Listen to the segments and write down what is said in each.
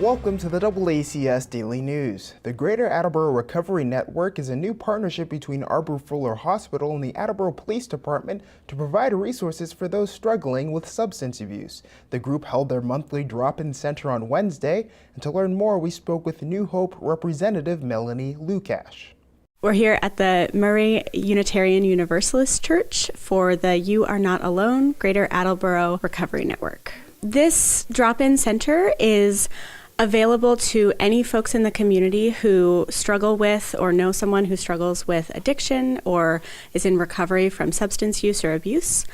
Welcome to the DoubleACS Daily News. The Greater Attleboro Recovery Network is a new partnership between Arbour Fuller Hospital and the Attleboro Police Department to provide resources for those struggling with substance abuse. The group held their monthly drop-in center on Wednesday, and to learn more, we spoke with New Hope representative Melanie Lucash. We're here at the Murray Unitarian Universalist Church for the You Are Not Alone Greater Attleboro Recovery Network. This drop-in center is available to any folks in the community who struggle with or know someone who struggles with addiction or is in recovery from substance use or abuse.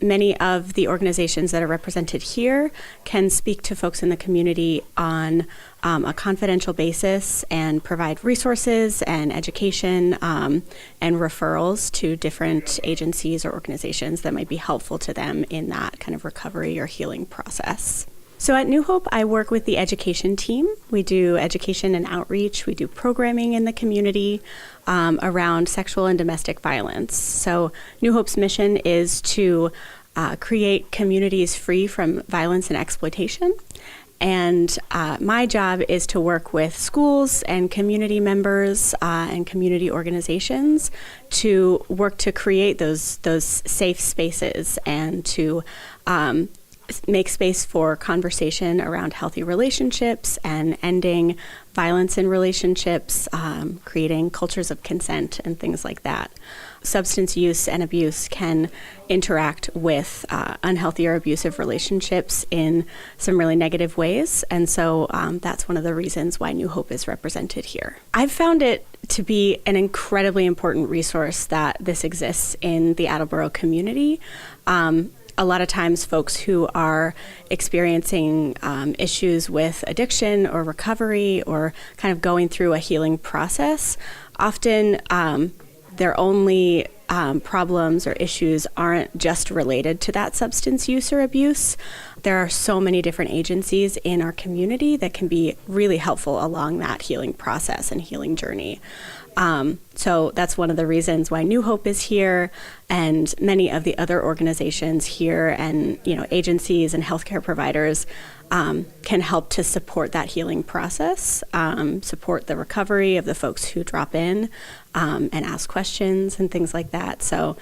Many of the organizations that are represented here can speak to folks in the community on a confidential basis and provide resources and education and referrals to different agencies or organizations that might be helpful to them in that kind of recovery or healing process. So at New Hope, I work with the education team. We do education and outreach. We do programming in the community around sexual and domestic violence. So New Hope's mission is to create communities free from violence and exploitation. And my job is to work with schools and community members and community organizations to work to create those safe spaces and to make space for conversation around healthy relationships and ending violence in relationships, creating cultures of consent and things like that. Substance use and abuse can interact with unhealthy or abusive relationships in some really negative ways, and so that's one of the reasons why New Hope is represented here. I've found it to be an incredibly important resource that this exists in the Attleboro community. A lot of times folks who are experiencing issues with addiction or recovery or kind of going through a healing process, often their only problems or issues aren't just related to that substance use or abuse. There are so many different agencies in our community that can be really helpful along that healing process and healing journey. So that's one of the reasons why New Hope is here, and many of the other organizations here and agencies and healthcare providers can help to support that healing process, support the recovery of the folks who drop in and ask questions and things like that. So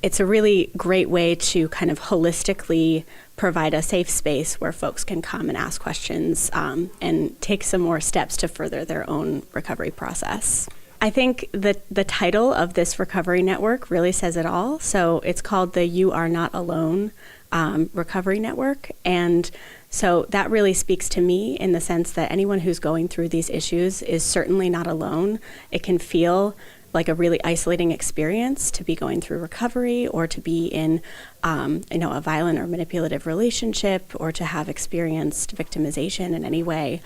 it's a really great way to kind of holistically provide a safe space where folks can come and ask questions and take some more steps to further their own recovery process. I think the title of this recovery network really says it all. So it's called the You Are Not Alone Recovery Network. And so that really speaks to me in the sense that anyone who's going through these issues is certainly not alone. It can feel like a really isolating experience to be going through recovery or to be in a violent or manipulative relationship or to have experienced victimization in any way.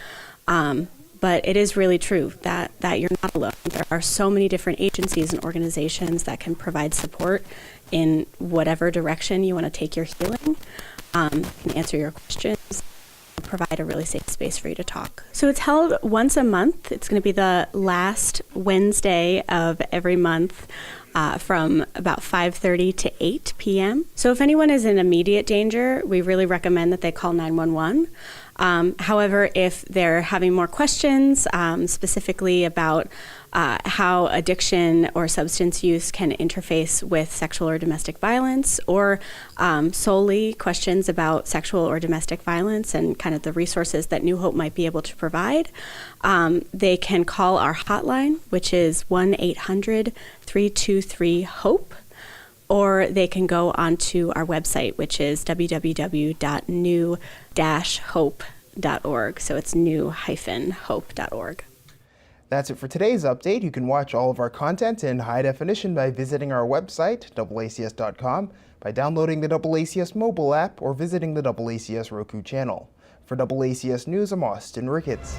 But it is really true that you're not alone. There are so many different agencies and organizations that can provide support in whatever direction you want to take your healing, and answer your questions, provide a really safe space for you to talk. So it's held once a month. It's going to be the last Wednesday of every month from about 5:30 to 8 p.m. So if anyone is in immediate danger, we really recommend that they call 911. However, if they're having more questions, specifically about how addiction or substance use can interface with sexual or domestic violence, or solely questions about sexual or domestic violence and kind of the resources that New Hope might be able to provide, they can call our hotline, which is 1-800-323-HOPE. Or they can go onto our website, which is www.new-hope.org. So it's new-hope.org. That's it for today's update. You can watch all of our content in high definition by visiting our website, DoubleACS.com, by downloading the DoubleACS mobile app, or visiting the DoubleACS Roku channel. For DoubleACS News, I'm Austin Ricketts.